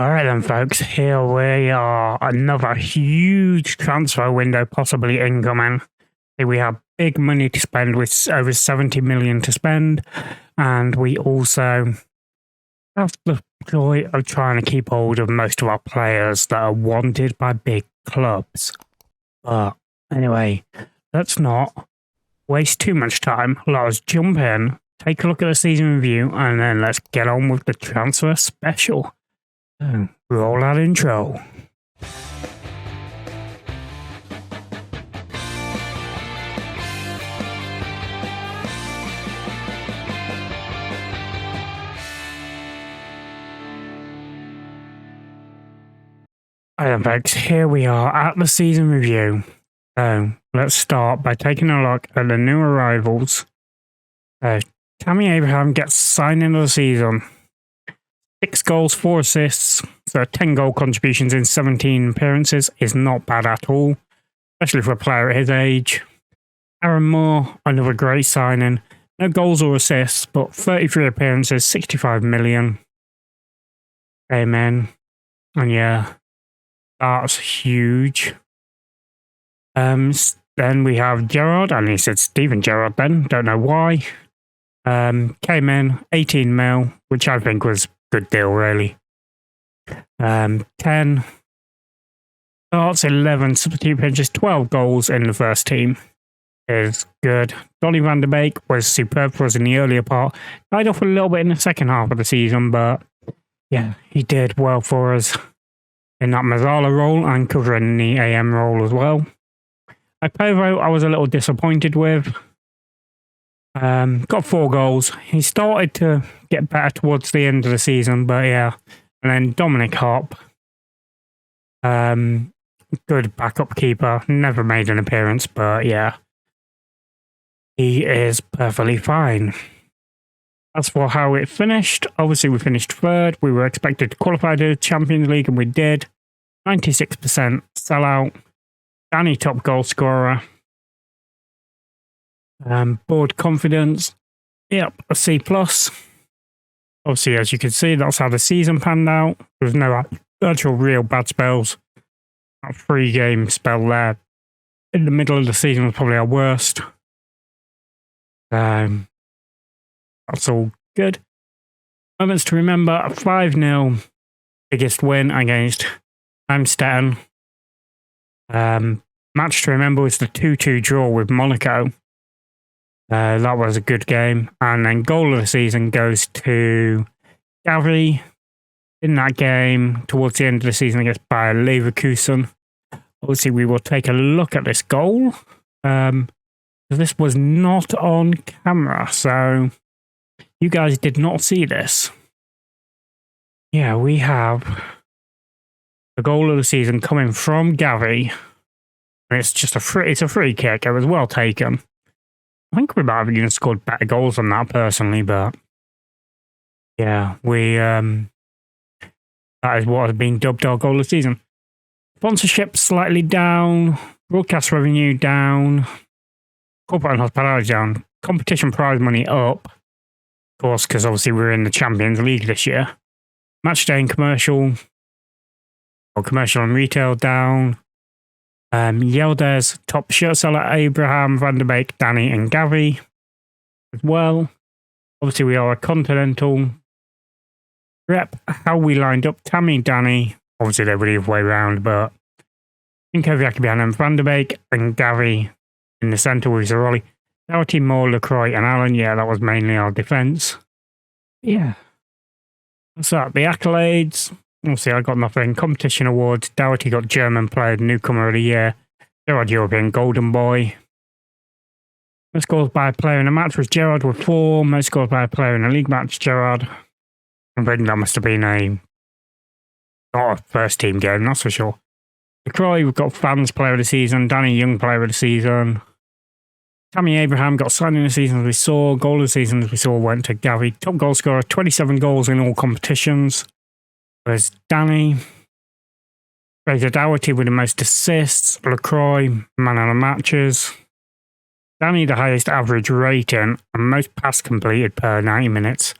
All right then, folks, here we are. Another huge transfer window possibly incoming. Here we have big money to spend with over 70 million to spend. And we also have the joy of trying to keep hold of most of our players that are wanted by big clubs. But anyway, let's not waste too much time. Let us jump in, take a look at the season review, and then let's get on with the transfer special. So, roll that intro. Alright then, folks, here we are at the season review. So let's start by taking a look at the new arrivals. Tammy Abraham gets signed into the season. 6 goals, 4 assists, so 10 goal contributions in 17 appearances is not bad at all, especially for a player at his age. Aaron Moore, another great signing. No goals or assists, but 33 appearances, 65 million. Amen. And yeah, that's huge. Then we have Gerrard, and he said Steven Gerrard then, don't know why. Came in, 18 mil, which I think was good deal, really. 10 starts, 11 substitute pitches, 12 goals in the first team is good. Donny van der Beek was superb for us in the earlier part. Died off a little bit in the second half of the season, but yeah, he did well for us in that Mazzala role and covering the AM role as well. Ipovo, I was a little disappointed with. Got 4 goals. He started to get better towards the end of the season, but yeah. And then Dominic Hop, good backup keeper. Never made an appearance, but yeah, he is perfectly fine. As for how it finished, obviously we finished 3rd. We were expected to qualify to the Champions League, and we did. 96% sellout. Danny top goal scorer. Board confidence, yep, a C+. Obviously, as you can see, that's how the season panned out. There was no actual real bad spells. That 3-game spell there in the middle of the season was probably our worst. That's all good. Moments to remember, a 5-0 biggest win against Amstetten. Match to remember was the 2-2 draw with Monaco. That was a good game. And then goal of the season goes to Gavi in that game towards the end of the season against Bayer Leverkusen. Obviously, we will take a look at this goal. This was not on camera, so you guys did not see this. Yeah, we have the goal of the season coming from Gavi. And it's just a free kick. It was well taken. I think we might have even scored better goals than that personally, but yeah, that is what has been dubbed our goal of the season. Sponsorship slightly down, broadcast revenue down, corporate and hospitality down, competition prize money up, of course, because obviously we're in the Champions League this year. Match day and commercial and retail down. Yildiz, top shirt seller, Abraham, Van der Beek, Danny and Gavi as well. Obviously, we are a continental rep. How we lined up, Tammy, Danny, obviously they were the other way around, but Inkoviaki behind them, Van der Beek and Gavi in the centre with Zaroli. Doherty, Moore, LaCroix and Allen, yeah, that was mainly our defence. Yeah. What's that? The accolades. Obviously, I got nothing. Competition awards. Doherty got German Player Newcomer of the Year. Gerrard European Golden Boy. Most scores by a player in a match was Gerrard with 4. Most scores by a player in a league match, Gerrard. I think that must have been not a first team game, that's for sure. LaCroix, we've got Fans Player of the Season. Danny Young Player of the Season. Tammy Abraham got signed in the season as we saw. Goal of the season as we saw went to Gavi. Top goal scorer, 27 goals in all competitions. There's Danny. Fraser Doherty with the most assists. LaCroix, man of the matches. Danny, the highest average rating and most pass completed per 90 minutes,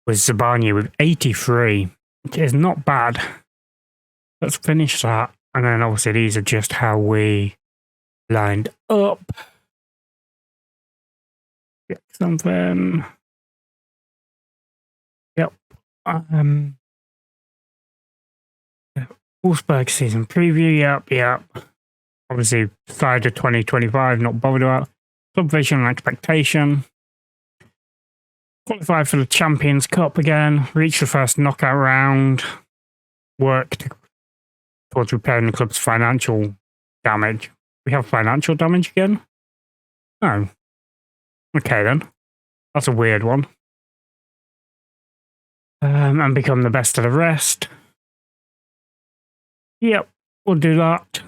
was Zabanya with 83. which is not bad. Let's finish that. And then obviously these are just how we lined up. Get something. Yep. Wolfsburg season preview. Yep. Obviously, side of 2025, not bothered about. Club vision and expectation. Qualified for the Champions Cup again. Reached the first knockout round. Worked towards repairing the club's financial damage. We have financial damage again? Oh. Okay then. That's a weird one. And become the best of the rest. Yep, we'll do that.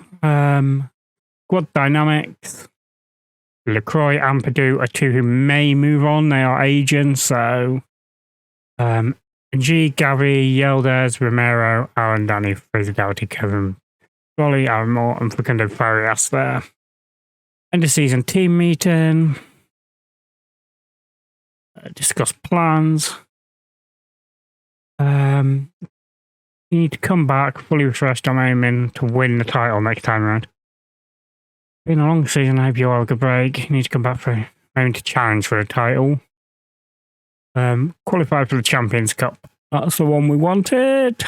Squad dynamics. LaCroix and Purdue are two who may move on. They are agents, so G, Gary, Yildiz, Romero, Aaron, Danny, Fraser Doughty, Kevin, Rolly, Aaron Moore, and Facundo Farias there. End of season team meeting. Discuss plans. You need to come back fully refreshed. I'm aiming to win the title next time around. Been a long season. I hope you all have a good break. You need to come back for aiming to challenge for the title. Qualified for the Champions Cup. That's the one we wanted.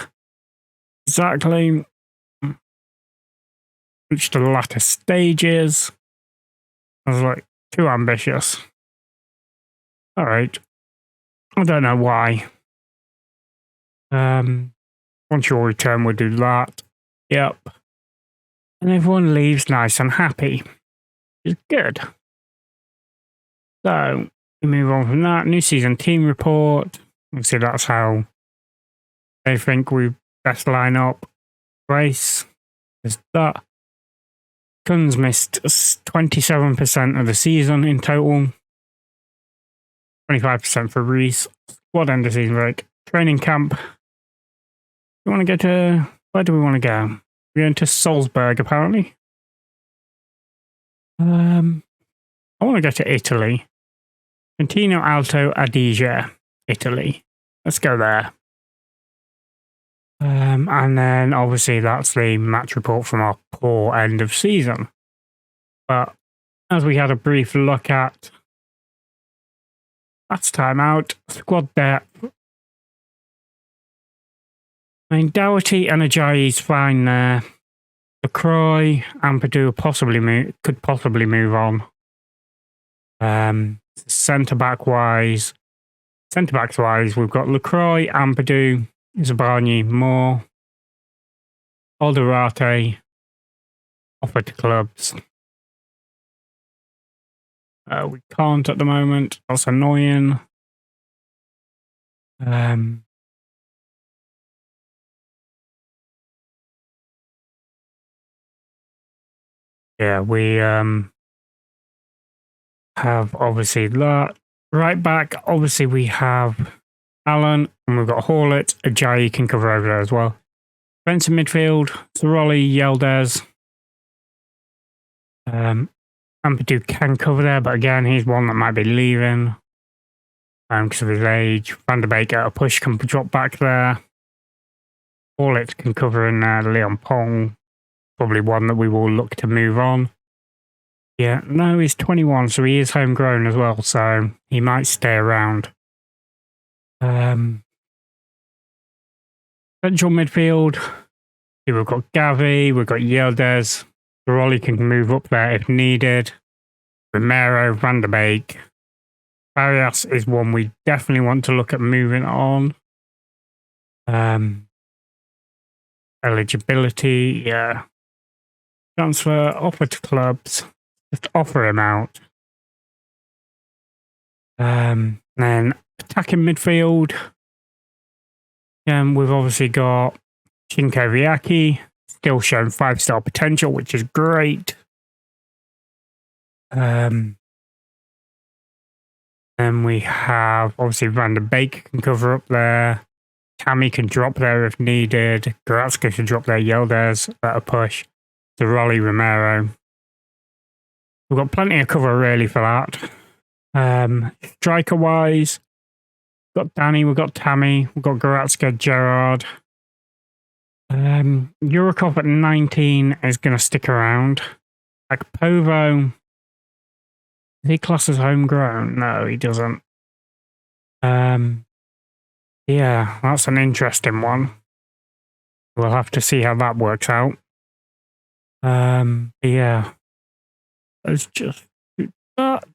Exactly. Reached the latter stages. I was like, too ambitious. All right. I don't know why. Once you return, we'll do that. Yep. And everyone leaves nice and happy. Which is good. So, we move on from that. New season team report. Obviously, that's how they think we best line up. Race. There's that. Guns missed 27% of the season in total. 25% for Reese. Squad end of season break. Training camp. We want to go to... Where do we want to go? We're going to Salzburg, apparently. I want to go to Italy. Trentino Alto Adige, Italy. Let's go there. And then, obviously, that's the match report from our poor end of season. But as we had a brief look at last time out, squad depth. I mean, Dougherty and Ajayi's fine there. LaCroix and Purdue could possibly move on. Centre-backs wise, we've got LaCroix and Purdue, Zabani, Moore, Alderate, offered to clubs. We can't at the moment. That's annoying. Yeah, we have obviously that. Right back, obviously we have Allen and we've got Hawlett. Ajayi can cover over there as well. Defensive midfield, Zaroli, Yildiz. Ampadu can cover there, but again, he's one that might be leaving because of his age. Van der Beek at a push can drop back there. Hawlett can cover in there. Leon Pong. Probably one that we will look to move on. Yeah, no, he's 21, so he is homegrown as well, so he might stay around. Central midfield, we've got Gavi, we've got Yildiz. Zaroli can move up there if needed. Romero, Van der Beek. Farias is one we definitely want to look at moving on. Eligibility, yeah. Transfer, offer to clubs. Just offer him out. Then attacking midfield. We've obviously got Shinko Viaki, still showing 5-star potential, which is great. Then we have obviously Van der Beek can cover up there. Tammy can drop there if needed. Goretzka can drop there. Yildiz at a push. Zaroli, Romero. We've got plenty of cover really for that. Striker wise, got Danny, we've got Tammy, we've got Goretzka, Gerrard. Eurocop at 19 is going to stick around. Like Povo, is he classed as homegrown? No, he doesn't. Yeah, that's an interesting one. We'll have to see how that works out. Yeah, let's just do that.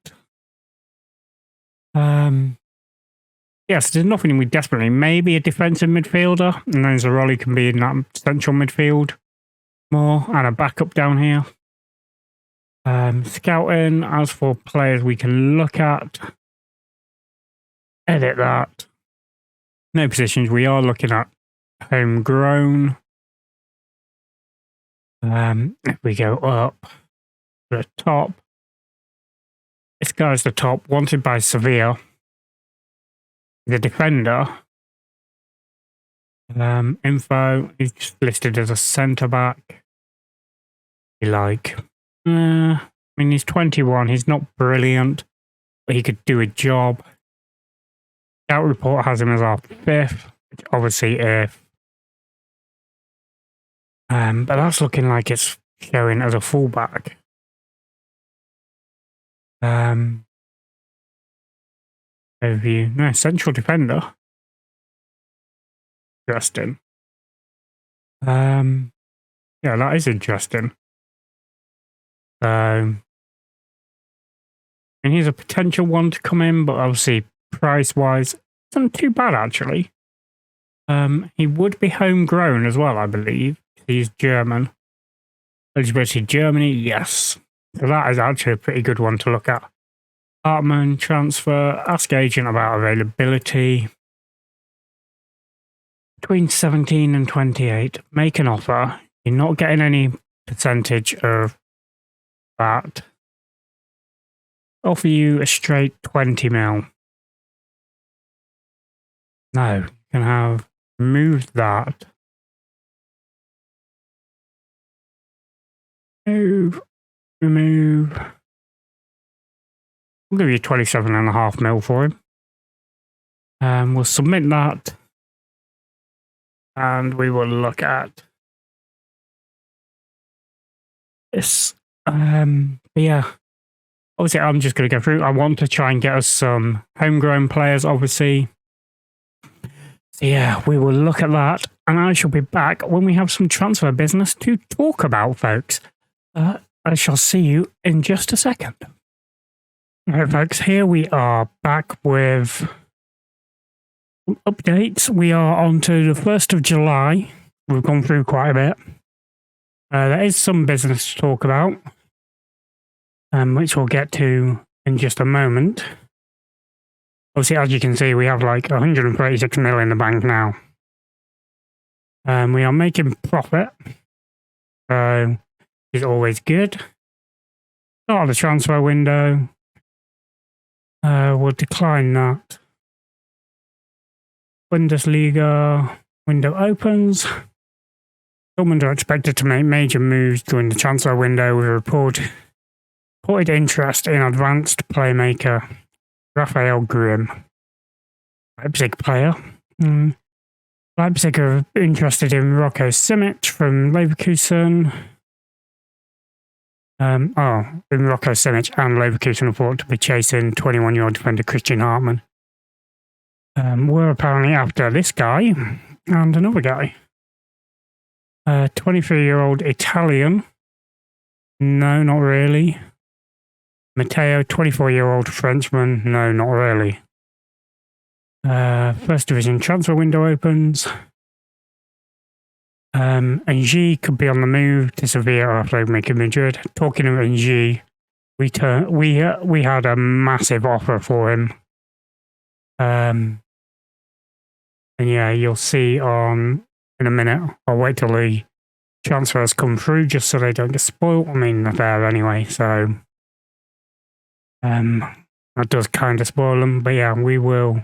Yes, there's nothing we desperately. Maybe a defensive midfielder, and then Zaroli can be in that central midfield more, and a backup down here. Scouting, as for players we can look at, edit that. No positions, we are looking at homegrown. If we go up to the top, this guy's the top, wanted by Sevilla. The defender. Info, he's listed as a centre-back. I mean, he's 21, he's not brilliant, but he could do a job. Scout report has him as our 5th, which obviously if. But that's looking like it's showing as a fullback. Overview. No, central defender. Interesting. Yeah, that is interesting. And he's a potential one to come in, but obviously price-wise, isn't too bad actually. He would be homegrown as well, I believe. He's German. Eligibility Germany, yes. So that is actually a pretty good one to look at. Hartman, transfer, ask agent about availability. Between 17 and 28, make an offer. You're not getting any percentage of that. Offer you a straight 20 mil. No, you can have moved that. Move, remove. We'll give you 27.5 mil for him. We'll submit that. And we will look at this. But yeah, obviously I'm just going to go through. I want to try and get us some homegrown players, obviously. So yeah, we will look at that. And I shall be back when we have some transfer business to talk about, folks. I shall see you in just a second. Alright, folks, here we are back with updates. We are on to the 1st of July. We've gone through quite a bit. There is some business to talk about, which we'll get to in just a moment. Obviously, as you can see, we have like 136 mil in the bank now. We are making profit, so it's always good. Start of the transfer window. We'll decline that. Bundesliga window opens. Dortmund are expected to make major moves during the transfer window with reported interest in advanced playmaker Raphael Grimm. Leipzig player. Leipzig are interested in Rocco Simic from Leverkusen. In Rocco Simic and Leverkusen report to be chasing 21-year-old defender Christian Hartman. We're apparently after this guy and another guy. 23-year-old Italian. No, not really. Matteo, 24-year-old Frenchman. No, not really. First division transfer window opens. Ng could be on the move to Sevilla after making Madrid. Talking of Ng, we had a massive offer for him. And yeah, you'll see in a minute. I'll wait till the transfers come through just so they don't get spoiled. I mean, they're there anyway, so that does kind of spoil them. But yeah, we will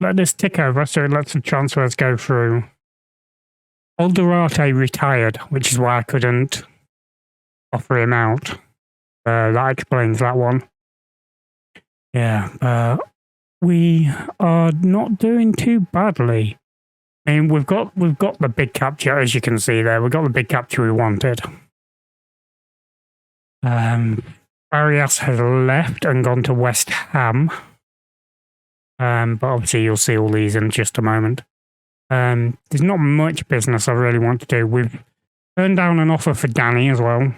let this tick over so it lets the transfers go through. Alderate retired, which is why I couldn't offer him out. That explains that one. Yeah, we are not doing too badly. I mean, we've got the big capture, as you can see there. We've got the big capture we wanted. Arias has left and gone to West Ham. But obviously you'll see all these in just a moment. There's not much business I really want to do. We've turned down an offer for Danny as well.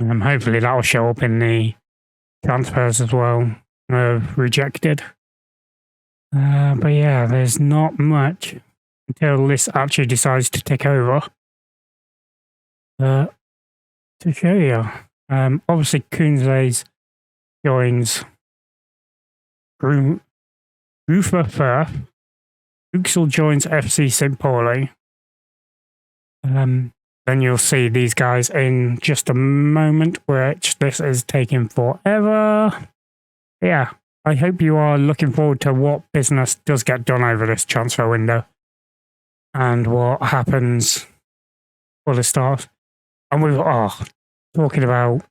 Hopefully that will show up in the transfers as well. Rejected. But yeah, there's not much until this actually decides to take over. To show you. Obviously Kunze's joins Rufer Firth. Uxel joins FC St. Pauli. Then you'll see these guys in just a moment, which this is taking forever. Yeah, I hope you are looking forward to what business does get done over this transfer window and what happens for the start. And we've talking about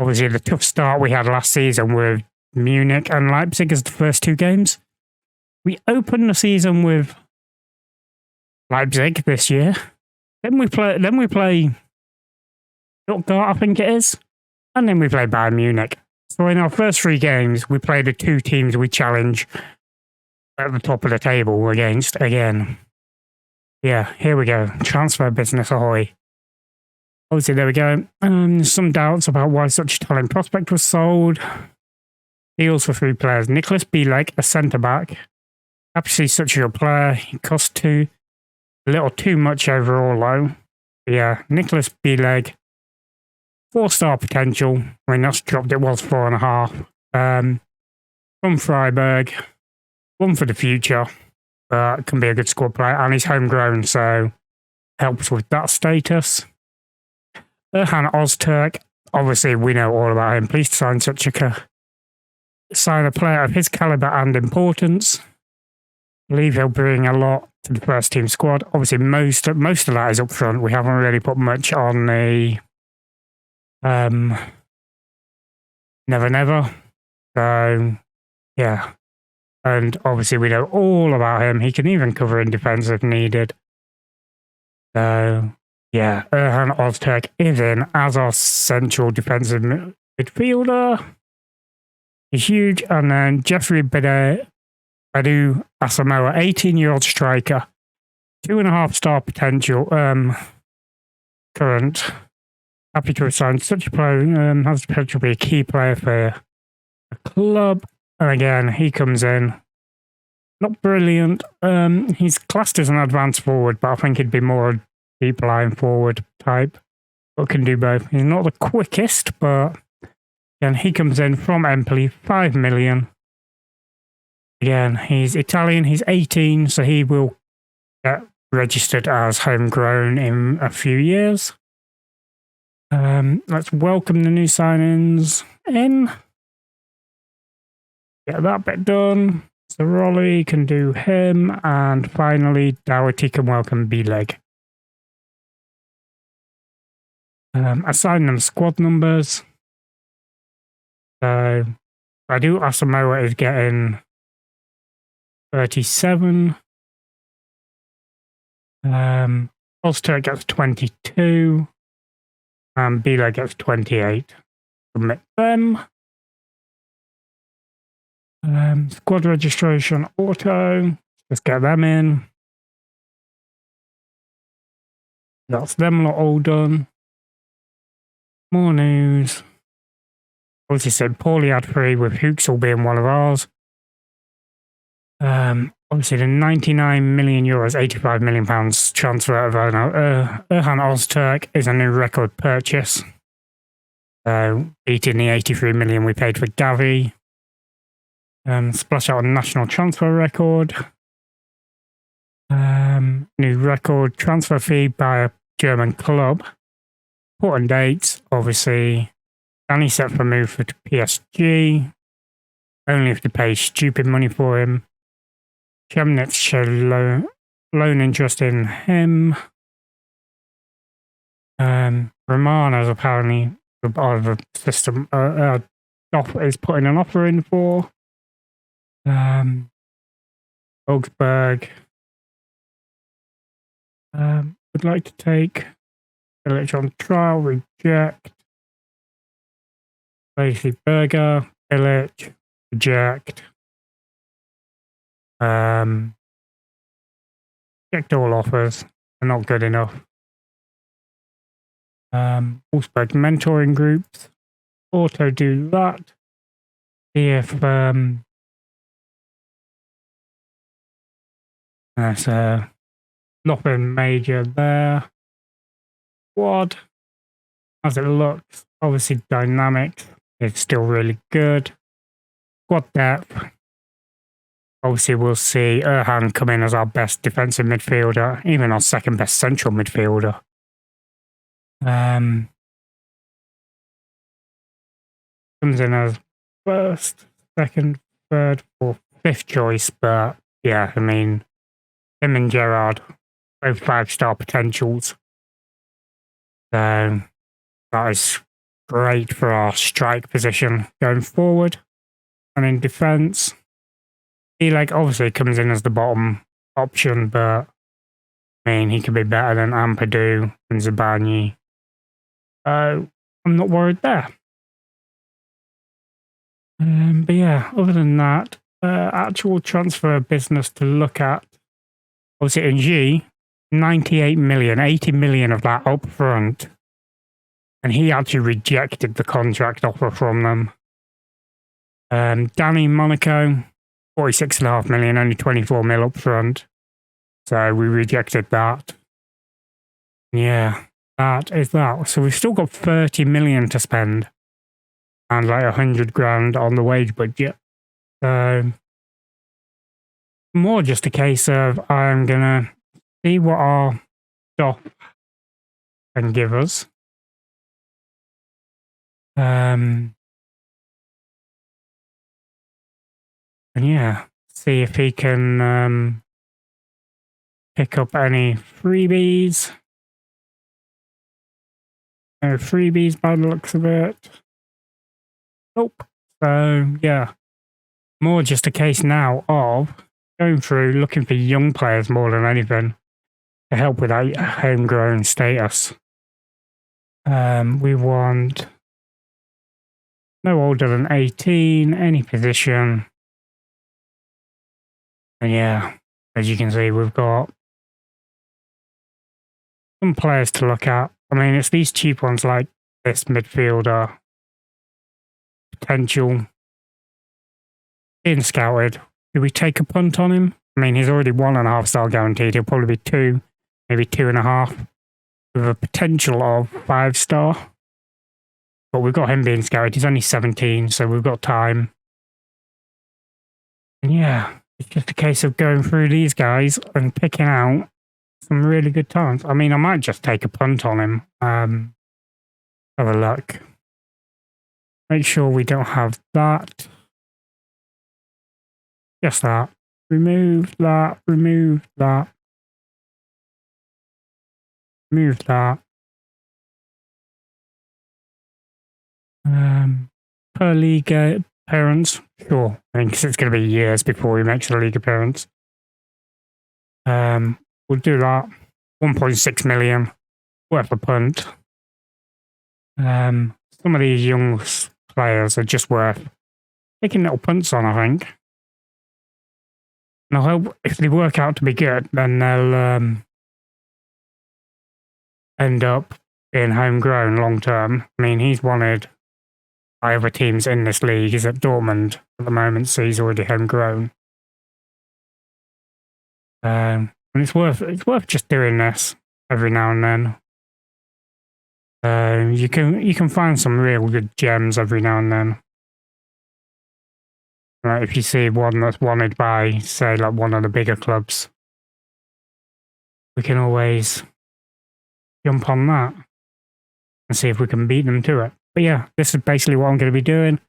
obviously the tough start we had last season with Munich and Leipzig as the first two games. We opened the season with Leipzig this year. Then we play Stuttgart, I think it is. And then we play Bayern Munich. So in our first three games, we played the two teams we challenge at the top of the table against again. Yeah, here we go. Transfer business ahoy. Obviously, there we go. Some doubts about why such a talented prospect was sold. Deals for three players. Nicholas Bielek, a centre-back. Happy to see such a good player. He cost a little too much overall, though. But yeah, Nicholas Bielek, 4-star potential. I mean, that's dropped. It was 4.5. From Freiburg. One for the future. But can be a good squad player. And he's homegrown, so helps with that status. Erhan Ozturk. Obviously, we know all about him. Pleased to sign a player of his calibre and importance. I believe he'll bring a lot to the first team squad. Obviously, most of that is up front. We haven't really put much on the Never Never. So, yeah. And obviously, we know all about him. He can even cover in defence if needed. So, yeah, Erhan Ozturk is in as our central defensive midfielder. He's huge. And then Jeffrey Badu Asamoah, 18-year-old striker, 2.5-star potential, current. Happy to have signed such a player, has the potential to be a key player for a club. And again, he comes in. Not brilliant. He's classed as an advanced forward, but I think he'd be more a deep line forward type. But can do both. He's not the quickest, but again, he comes in from Empoli, 5 million. Again, he's Italian, he's 18, so he will get registered as homegrown in a few years. Let's welcome the new signings in. Get that bit done. So Rolly can do him, and finally Doherty can welcome Bileg. Assign them squad numbers. So Badu Asamoah is getting 37. Ozturk gets 22. And Bileg gets 28. Submit them. Squad registration auto. Let's get them in. That's them lot all done. More news. Obviously said Pauli had 3 with Huxel being one of ours. Obviously the 99 million euros, 85 million pounds transfer of Erhan Ozturk is a new record purchase. Beating the 83 million we paid for Gavi. Splash out a national transfer record. New record transfer fee by a German club. Important dates, obviously. Danny set for move for PSG. Only if they pay stupid money for him. Chemnitz show loan interest in him. Romanos apparently part of a system is putting an offer in for. Wolfsburg would like to take Village on trial, reject. Lacey Burger, Village, reject. Reject all offers. They're not good enough. Wolfsburg mentoring groups. Auto do that. See if there's nothing major there. Squad, as it looks, obviously dynamics, it's still really good. Squad depth, obviously we'll see Erhan come in as our best defensive midfielder, even our second best central midfielder. Comes in as first, second, third, fourth, fifth choice, but yeah, I mean, him and Gerrard, both 5-star potentials. So that is great for our strike position going forward. And in defence, he obviously comes in as the bottom option, but I mean, he could be better than Ampadu and Zabani. I'm not worried there. But yeah, other than that, actual transfer business to look at. Obviously, in G, 98 million, 80 million of that up front. And he actually rejected the contract offer from them. Danny Monaco, 46.5 million, only 24 mil up front. So we rejected that. Yeah, that is that. So we've still got 30 million to spend. And 100 grand on the wage budget. So more just a case of I'm going to see what our stock can give us. And yeah, see if he can pick up any freebies. No freebies by the looks of it. Nope. So yeah, more just a case now of going through looking for young players more than anything to help with our homegrown status. We want no older than 18, any position. And yeah, as you can see, we've got some players to look at. I mean, it's these cheap ones like this midfielder, potential, being scouted. Do we take a punt on him? I mean, he's already 1.5 star guaranteed. He'll probably be 2, maybe 2.5, with a potential of 5 star. But we've got him being scouted. He's only 17, so we've got time. And yeah, it's just a case of going through these guys and picking out some really good talents. I mean, I might just take a punt on him. Have a look. Make sure we don't have that. Just that. Remove that. Remove that. Remove that. Per league appearance, sure. I mean, because it's going to be years before he makes a league appearance. We'll do that. 1.6 million worth a punt. Some of these young players are just worth taking little punts on, I think. And I hope if they work out to be good, then they'll end up being homegrown long term. I mean, he's wanted by other teams in this league. He's at Dortmund at the moment, so he's already homegrown. And it's worth just doing this every now and then. You can find some real good gems every now and then. If you see one that's wanted by, say, like one of the bigger clubs, we can always jump on that and see if we can beat them to it. But yeah, this is basically what I'm going to be doing.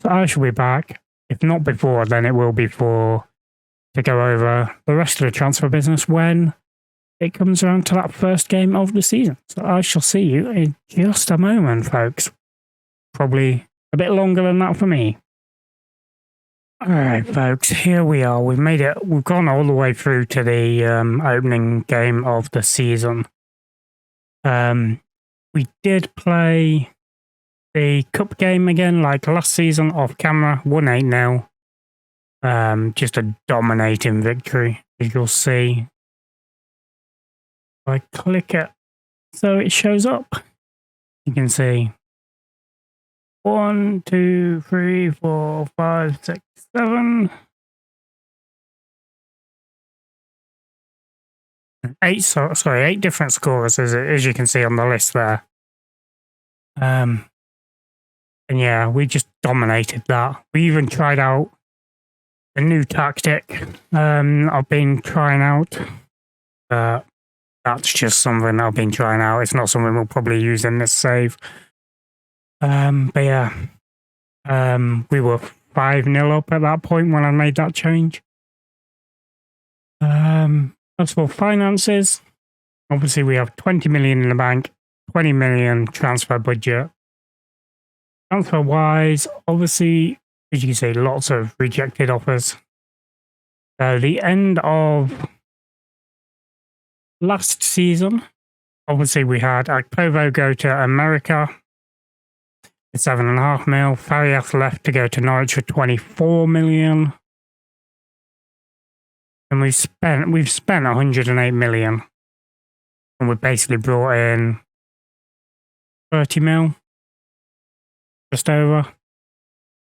So I shall be back. If not before, then it will be to go over the rest of the transfer business when it comes around to that first game of the season. So I shall see you in just a moment, folks. Probably a bit longer than that for me. All right, folks, here we are. We've made it. We've gone all the way through to the opening game of the season. We did play the cup game again, like last season, off camera, 1-8-0. Just a dominating victory, as you'll see. If I click it so it shows up, you can see 1, 2, 3, 4, 5, 6, 7, 8. Sorry, 8 different scorers, as you can see on the list there. And yeah, we just dominated that. We even tried out a new tactic. I've been trying out. That's just something I've been trying out. It's not something we'll probably use in this save. But yeah, we were 5-0 up at that point when I made that change. As for finances, obviously we have 20 million in the bank, 20 million transfer budget. Transfer wise, obviously, as you can see, lots of rejected offers. So the end of last season, obviously we had Akpovo go to America for 7.5 mil. Farias left to go to Norwich for 24 million. And we've spent 108 million. And we've basically brought in 30 mil. Just over.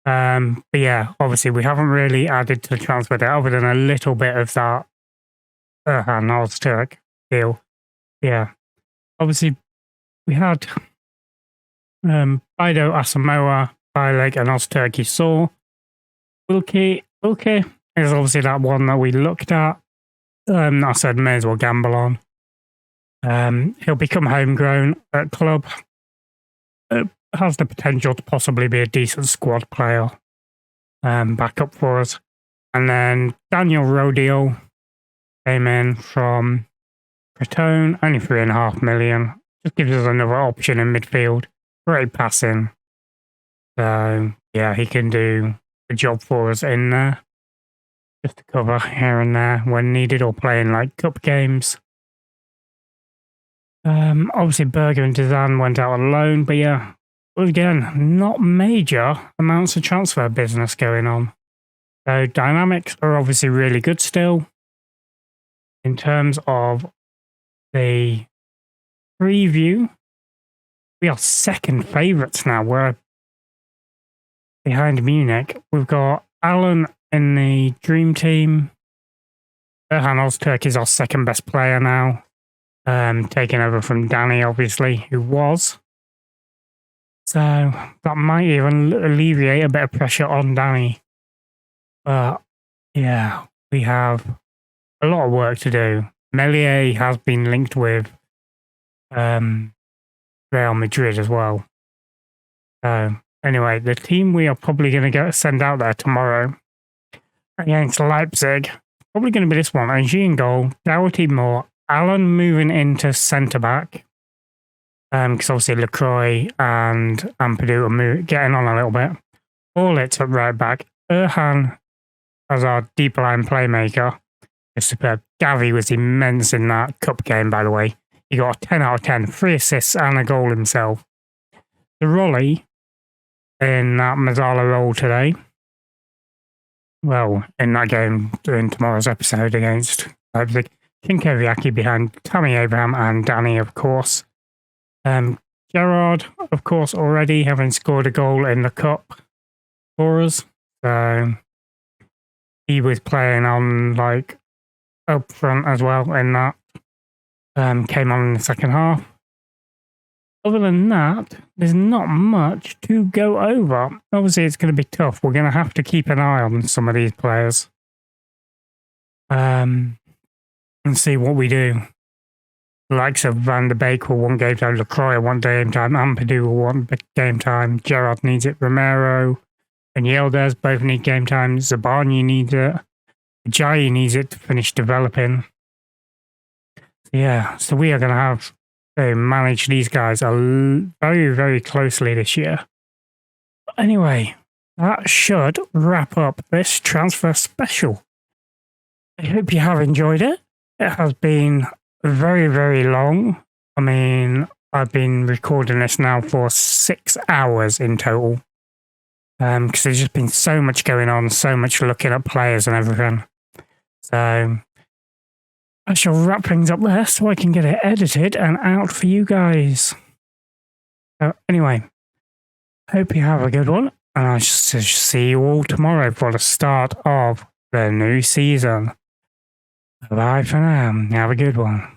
But yeah, obviously we haven't really added to the transfer debt other than a little bit of that Erhan Ozturk deal. Yeah. Obviously we had Bido, Asamoah, Bileg and Ozturk you saw. Wilkie is obviously that one that we looked at. I said may as well gamble on. He'll become homegrown at club. Has the potential to possibly be a decent squad player. Back up for us. And then Daniel Rodiel came in from Crotone, only 3.5 million. Just gives us another option in midfield. Great passing. So yeah, he can do the job for us in there. Just to cover here and there when needed or playing like cup games. Obviously Berger and Dizan went out on loan, but yeah, again, not major amounts of transfer business going on. So dynamics are obviously really good still. In terms of the preview, we are second favourites now. We're behind Munich. We've got Alan in the dream team. Erhan Ozturk is our second best player now. Taking over from Danny, obviously, who was. So that might even alleviate a bit of pressure on Danny. But yeah, we have a lot of work to do. Melier has been linked with Real Madrid as well. So anyway, the team we are probably going to send out there tomorrow against Leipzig, probably going to be this one. Angie in goal, Doherty more, Alan moving into centre-back. Because obviously Lacroix and Ampadu are getting on a little bit. Orlitz at right back. Erhan as our deep line playmaker. It's superb. Gavi was immense in that cup game, by the way. He got a 10 out of 10, 3 assists and a goal himself. The Rolly in that Mazzala role today. Well, in that game during tomorrow's episode against Leipzig. Kinkeviaki behind Tammy Abraham and Danny, of course. Gerard, of course, already having scored a goal in the cup for us. So he was playing on like up front as well in that. Came on in the second half. Other than that, there's not much to go over. Obviously, it's going to be tough. We're going to have to keep an eye on some of these players. And see what we do. The likes of Van der Beek will want game time, Lacroix will want game time, Ampadu will want game time, Gerard needs it, Romero and Yildiz both need game time, Zabani needs it, Ajayi needs it to finish developing. Yeah, so we are going to have to manage these guys very, very closely this year. anyway, that should wrap up this transfer special. I hope you have enjoyed it. It has been very, very long. I mean, I've been recording this now for 6 hours in total. Because there's just been so much going on, so much looking at players and everything. So I shall wrap things up there so I can get it edited and out for you guys. So anyway, hope you have a good one, and I shall see you all tomorrow for the start of the new season. Bye for now. Have a good one.